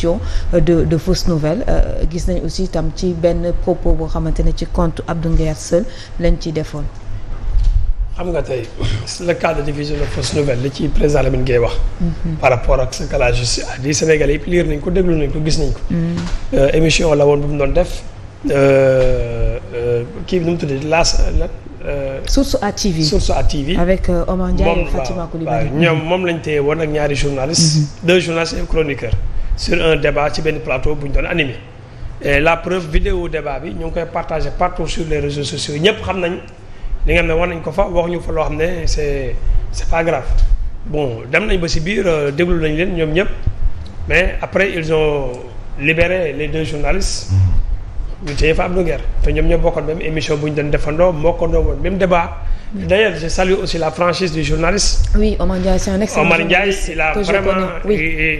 de fausses nouvelles gis nañ aussi itam ci benn propos boo xamante ne ci compte Abdou Nguer Seul lañ ci defoon. xam nga tey le cas de diffusion de fausses nouvelles li ci président Lamine Gueye wax. par rapport ak ce que la justice a dit Sénégalais yëpp lire nañ ko déglu nañ ko gis nañ ko. émission la woon bu mu doon def kii nu mu tuddee Source A TV. Source A TV. avec Omar Ndiaye et Fatima Coulibaly. ñoom moom lañ téye woon ak ñaari journalistes. deux journalistes et un chroniqueur. sur un débat ci benn plateau bu ñu doon animé. et la preuve vidéo débat bi ñu ngi koy partagé partout sur les réseaux sociaux ñëpp xam nañ li nga xam ne wax nañ ko fa waxuñu fa loo xam ne c'est pas grave. bon dem nañ ba si biir déglu nañ leen ñoom ñëpp mais après ils ont libéré les deux journalistes. ñu téye fa Abdou Nguer te ñoom ñoo bokkoon même émission bu ñu doon defandoo bokkandoo woon même débat. D'ailleurs je salue aussi la franchise du journaliste. oui Omar Ndiaye c'est un excellent Omar Ndiaye il a vraiment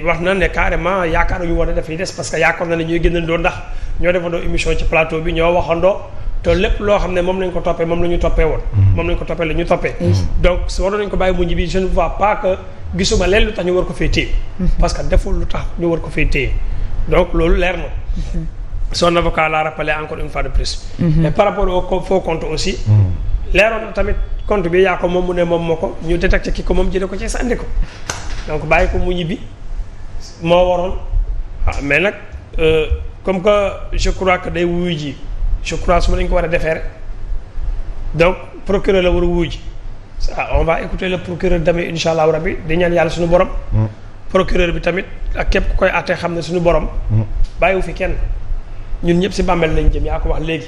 wax na ne carrément yaakaaruñu woon a def li des parce que yaakaar na ne ñooy génnandoo ndax ñoo defandoo émission ci plateau bi ñoo waxandoo te lépp loo xam ne moom lañ ko toppee moom la ñu toppee woon. moom lañ ko toppee la ñu toppee. donc waroon nañ ko bàyyi mu ñibbi je ne vois pas que gisuma leen lu tax ñu war ko fay téye. parce que deful lu tax ñu war ko fay téye donc loolu leer na. son avocat l'a rappelé encore une fois de plus. et par rapport au faux compte aussi. leeroon na tamit compte bi yaa ko moom mu ne moom moo ko ñu détecté ki ko moom jëlee ko ci sànni ko donc bàyyi ko mu ñibbi moo waroon mais nag comme que je crois que day wuyu ji je crois su ma lañ ko war a defee rek donc procureur la war a wuyu ji on va écouter le procureur demain incha allahu rabbi di ñaan yàlla suñu borom. procureur bi tamit ak képp ku koy àtte xam ne suñu borom. bàyyiwu fi kenn ñun ñëpp si bàmmeel lañ jëm yaa ko wax léegi.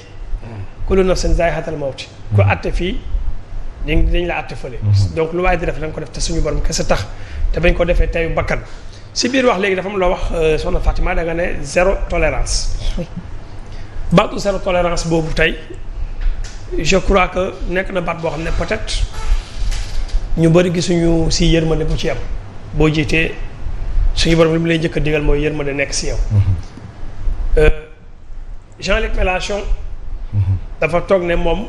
kullu nafsin zaa'iqatul mawt ku àtte fii dañ la àtte fële. donc lu waaye di def da nga ko def te suñu borom kese tax te bañ ko defee teyu bakkan si biir wax léegi dafa am loo wax soxna Fatima da nga ne zéro tolérance. baatu zéro tolérance boobu tey je crois que nekk na baat boo xam ne peut-être ñu bëri gisuñu si yërmande bu ci am boo jiitee suñu borom li mu lay njëkk a digal mooy yërmande nekk si yow. Jean-Luc Mélenchon dafa toog ne moom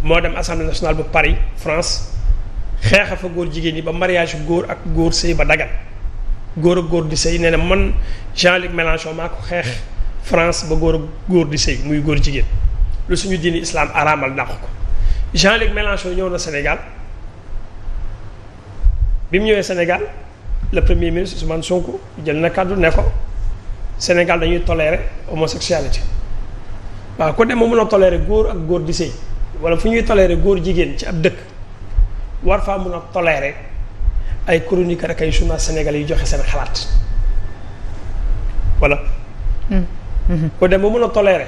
moo dem assemblée nationale bu Paris France xeexa fa góor jigéen ñi ba mariage góor ak góor sëy ba dagan góor ak góor di sëy nee na man Jean-Luc Mélenchon maa ko xeex France ba góor ak góor di sëy muy góor jigéen lu suñu diini islam araamal dàq ko Jean-Luc Mélenchon ñëw na Sénégal bi mu ñëwee Sénégal le premier ministre Ousmane Sonko jël na kàddu ne ko Sénégal dañuy tolérer homosexualité waaw ku dem ma mën a tolérer góor ak góor di sëy wala fu ñuy tolérer góor jigéen ci ab dëkk war faa mën a tolérer ay chroniqueur ak ay journalistes sénégalais yu joxe seen xalaat voilà. ku dem ma mën a tolérer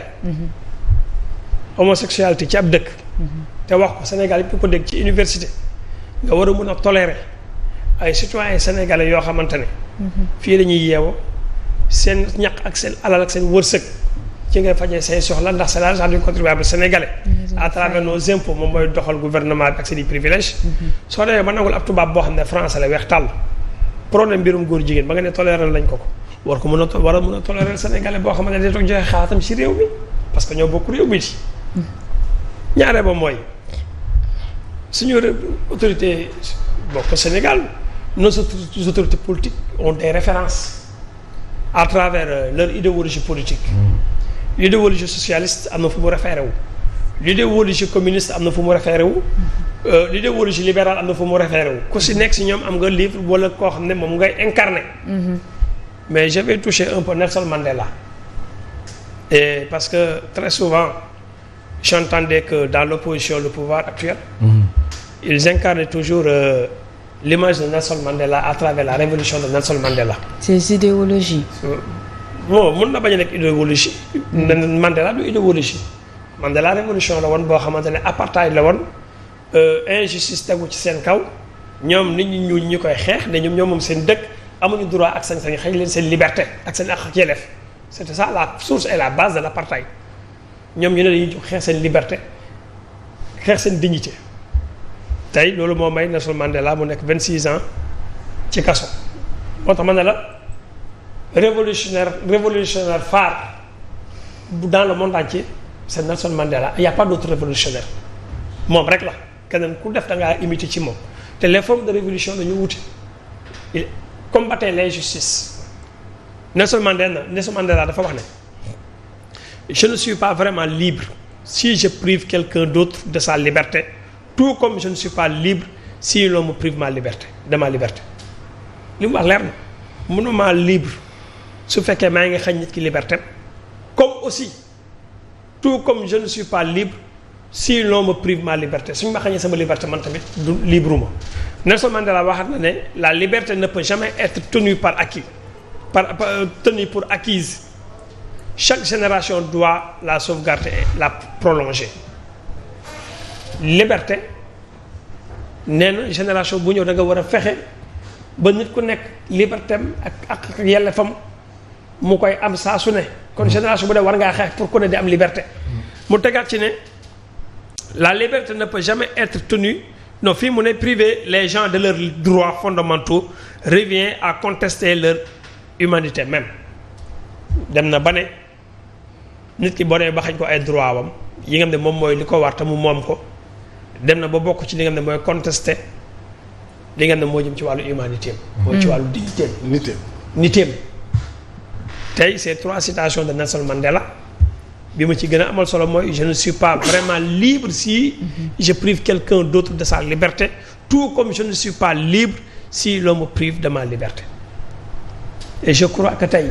homosexualité ci ab dëkk. te wax ko Sénégal yëpp ko dégg ci université nga war a mën a tolérer ay citoyens sénégalais yoo xamante ne. fii la ñuy yeewoo seen ñaq ak seen alal ak seen wërsëg. ci ngay fajee say soxla ndax c'est l'argent du contribuable sénégalais à travers nos impôts moom mooy doxal gouvernement bi ak seen i privilèges soo demee ba nangul ab tubaab boo xam ne français la weex tàll problème mbirum góor jigéen ba nga ne tolérer lañ ko war ko mën a war a mën a tolérer sénégalais boo xam ne day toog joxe xalaatam ci réew mi parce que ñoo bokk réew mi ci ñaaree ba mooy suñu autorité bokk Sénégal nos autorités politiques ont des références à travers leur idéologie politique l'idéologie socialiste am na fu mu référé wu l'idéologie communiste am na fu mu référé wu l'idéologie libérale am na fu mu référé wu ku si nekk si ñoom am nga livre wala koo xam ne moom ngay incarné mais je vais toucher un peu Nelson Mandela et parce que très souvent j'entendais que dans l'opposition le pouvoir actuel ils incarnaient toujours l'image de Nelson Mandela à travers la révolution de Nelson Mandela. ces idéologies. bon mun na bañ a nekk idéologie. Mandela du idéologie. Mandela révolution la woon boo xamante ne apartheid la woon injustice tegu ci seen kaw ñoom nit ñi ñu koy xeex ne ñoom moom seen dëkk amuñu droit ak sañ-sañ xëy leen seen liberté ak seen àq ak yelleef c'était ça la source et la base de l'apartheid ñoom ñu ne dañuy xeex seen liberté xeex seen dignité. tey loolu moo may Nelson Mandela mu nekk 26 ans ci kaso moo tax ma ne la révolutionnaire phare dans le monde entier c'est Nelson Mandela il y a pas d'autre révolutionnaire moom rek la keneen ku def da ngaa imiter ci moom te les formes de révolution dañu wuti il combattait l'injustice Nelson Mandela dafa wax ne je ne suis pas vraiment libre si je prive quelqu'un d'autre de sa liberté tout comme je ne suis pas libre si l'on me prive de ma liberté li mu wax leer na mënuma libre su fekkee maa ngi xañ nit ki liberté comme aussi tout comme je ne suis pas libre si l'on me prive ma liberté suñu ma xañee sama liberté man tamit du libre ma Nelson Mandela waxat na ne la liberté ne peut jamais être tenue tenue pour acquise. Chaque génération doit la sauvegarder et la prolonger. Liberté nee na génération bu ñëw da nga war a fexe ba nit ku nekk liberté am ak yellefam mu koy am saa su ne. kon génération bu ne war ngaa xeex pour ku ne di am liberté. mu tegaat ci ne la liberté ne peut jamais être tenue non fii mu ne priver les gens de leurs droits fondamentaux revient à contester leur humanité même. dem na ba ne nit ki boo dee ba xañ ko ay droit wam yi nga xam ne moom mooy li ko war te mu moom ko dem na ba bokk ci li nga xam ne mooy contester li nga xam ne moo jëm ci wàllu humanité am. mooy ci wàllu dignité am. nitéem tey ces 3 citations de Nelson Mandela bi ma ci gën a amal solo mooy je ne suis pas vraiment libre si je prive quelqu'un d'autre de sa liberté tout comme je ne suis pas libre si l'on me prive de ma liberté. Et je crois que tey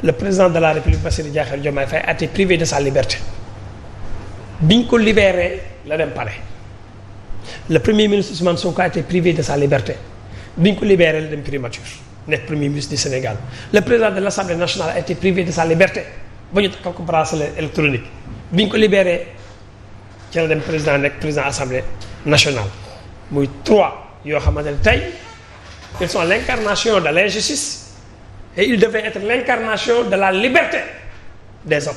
le président de la République Bassirou Diomaye Diakhar Faye a été privé de sa liberté biñ ko libéré la dem palais. Le premier ministre Ousmane Sonko a été privé de sa liberté biñ ko libéré la dem primature nekk premier ministre du Sénégal. Le président de l'Assemblée nationale a été privé de sa liberté ba ñu takkal ko bracelet électronique biñ ko libéré ci la dem président nekk président Assemblée nationale. muy 3 yoo xamante ne tey ils sont l'incarnation de l'injustice et il devait être l'incarnation de la liberté des hommes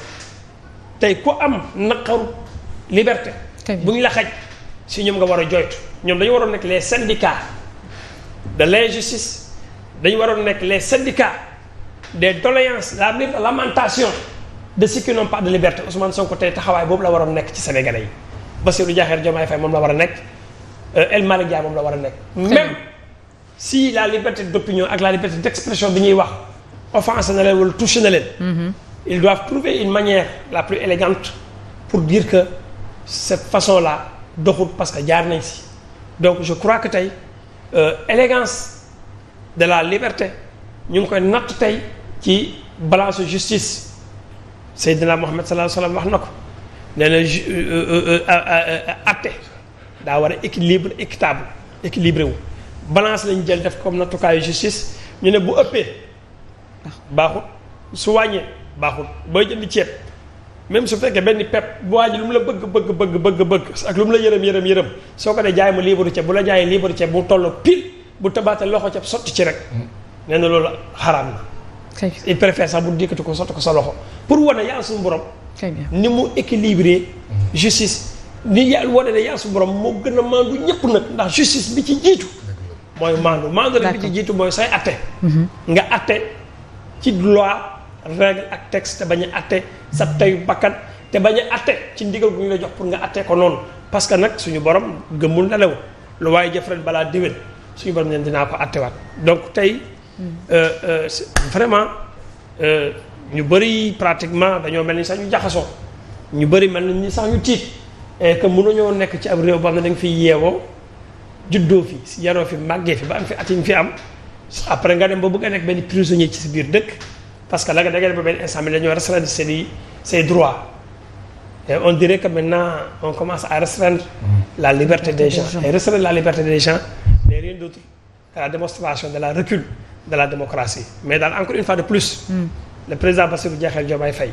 tey ku am naqaru liberté bu ñu la xaj si ñoom nga war a joytu ñoom dañu waroon nekk les syndicats de l'injustice dañu waroon nekk les syndicats des doléances la lamentation de ceux qui n'ont pas de liberté. Ousmane Sonko tey taxawaay boobu la waroon nekk ci Sénégalais yi Bassirou Diomaye Diakhar Faye moom la war a nekk El Malick Ndiaye moom la war a nekk même si la liberté d'opinion ak la liberté d'expression bi ñuy wax offensé na leen wala touché na leen. Ils doivent trouver une manière la plus élégante pour dire que cette façon-là doxul parce que jaar nañ si. Donc je crois que tey élégance de la liberté ñu ngi koy natt tey ci balance justice Seydina Mohamed sallallahu alayhi wa sallam wax na ko nee na atte daa war a équilibre équitable équilibré wu balance lañ jël def comme nattukaayu justice ñu ne bu ëppee baaxut su wàññee baaxut booy jënd ceeb même su fekkee benn pepp bu wàññi lu mu la bëgg ak lu mu la yërëm soo ko dee jaay ma liibaru ceeb bu la jaayee liibaru ceeb bu toll pile bu tabaate loxo ceeb sotti ci rek nee na loolu xaraam na. il préfère sax bu dikkati ko sotti ko sa loxo pour wane yàlla suñu borom. ni mu équilibré justice ni yàlla wane ne yàlla suñu borom moo gën a maandu ñëpp nag ndax justice bi ci jiitu mooy maandu rek bi ci jiitu mooy say atte nga atte ci loi règle ak texte te bañ a atte sa teyu bakkan te bañ a atte ci ndigal gu ñu la jox pour nga atte ko noonu parce que nag suñu borom gëmmul nelaw lu waaye jëf ren balaa déwén suñu borom neen dinaa ko attewaat donc tey vraiment ñu bëri pratiquement dañoo mel ni sax ñu jaxasoo ñu bëri mel ni sax ñu tiit et que mënuñoo nekk ci ab réew boo xam ne da nga fiy yeewoo juddoo fi si yaroo fi màggee fi ba am fi at yi fi am après nga dem ba bëgg a nekk benn prisonnier ci si biir dëkk parce que la nga da nga dem ba benn instant bi dañoo restreindre ses droits et on dirait que maintenant on commence à restreindre la liberté des gens et restreindre la liberté des gens n'est rien d'autre que la démonstration de la recul de la démocratie mais daal encore une fois de plus le président Bassirou Diomaye Diakhar Faye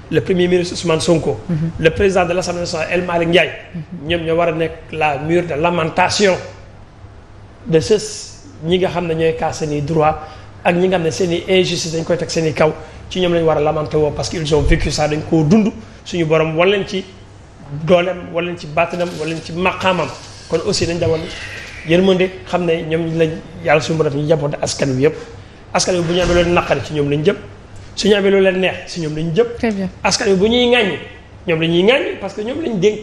le premier ministre Ousmane Sonko le président de l'Assemblée nationale El Malick Ndiaye ñoom ñoo war a nekk la mur de lamentation de ceux ñi nga xam ne ñooy kaas seen i droit ak ñi nga xam ne seen i injustice dañ koy teg seen i kaw ci ñoom lañu war a lamenté woo parce que ils ont vécu ça dañ koo dund suñu borom wala leen ci dooleem wala leen ci bàttinam wala leen ci maqaamam kon aussi dañ dawal yërmande xam ne ñoom lañ yàlla suñu borom ñu jàppoon askan wi yëpp askan wi bu ñu amee loolu naqari ci ñoom lañ jëm suñu amee loolu leen neex si ñoom lañ jëm askan wi bu ñuy ŋàññi ñoom la ñuy ŋàññi parce que ñoom lañ dénk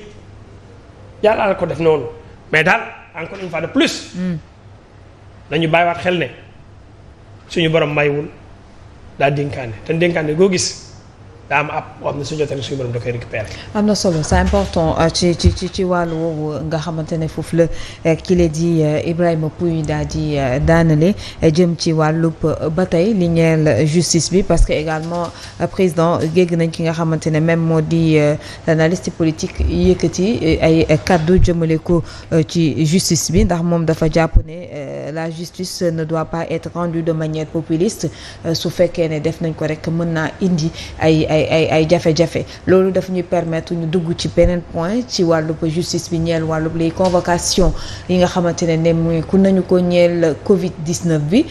yàlla la ko def noonu mais daal encore une fois de plus nañu bàyyiwaat xel ne suñu borom maywul daa dénkaane te dénkaane goo gis daa am ab boo xam ne su jotee rek suñu borom da koy récupérer. am na solo c'est important ci wàllu woowu nga xamante ne foofu la ki la di Ibrahima Pouye daal di daanale jëm ci wàllub ba tey li ñeel justice bi parce que également président gégg nañ ki nga xamante ne même moo di analyste politique yëkkati ay kaddu jëmale ko ci justice bi ndax moom dafa jàpp ne la justice ne doit pas être rendue de manière populiste su fekkee ne def nañ ko rek mën naa indi ay jafe-jafe loolu daf ñuy permettre ñu dugg ci beneen point ci wàllub justice bi ñeel wàllub les convocations yi nga xamante ne muy ku nañu ko ñeel Covid 19 bi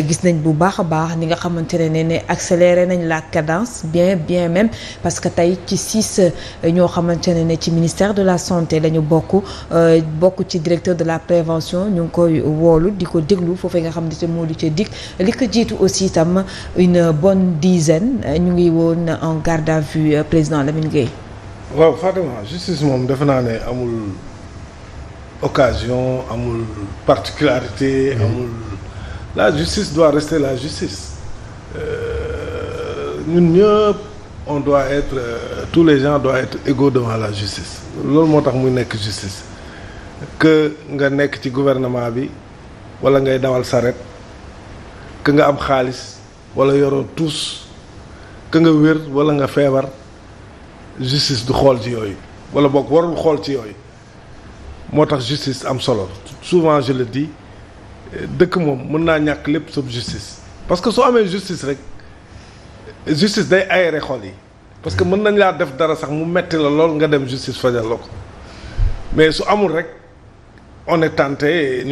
gis nañ bu baax a baax ni nga xamante ne accéléré nañ la cadence bien même parce que tey ci 6 ñoo xamante ne ci ministère de la santé la ñu bokk ci directeur de la prévention ñu ngi koy woolu di ko déglu foofee nga xam ne moo di ca dikk li ko jiitu aussi itam une bonne dizaine ñu ngi woon en garde à vue président Lamine Gueye. waaw Fatima justice moom defe naa ne amul occasion amul particularité amul la justice doit rester la justice ñun ñëpp on doit être tous les gens doivent être égaux devant la justice loolu moo tax muy nekk justice que nga nekk ci gouvernement bi wala ngay dawal saret que nga am xaalis wala yoroo tous que nga wér wala nga feebar justice du xool ci yooyu wala boog warul xool ci yooyu moo tax justice am solo souvent je le dis dëkk moom mën naa ñàkk lépp sauf justice parce que soo amee justice rek justice day aéré xol yi parce que mën nañ laa def dara sax mu metti la lool nga dem justice fajal la ko mais su amul rek on est tenté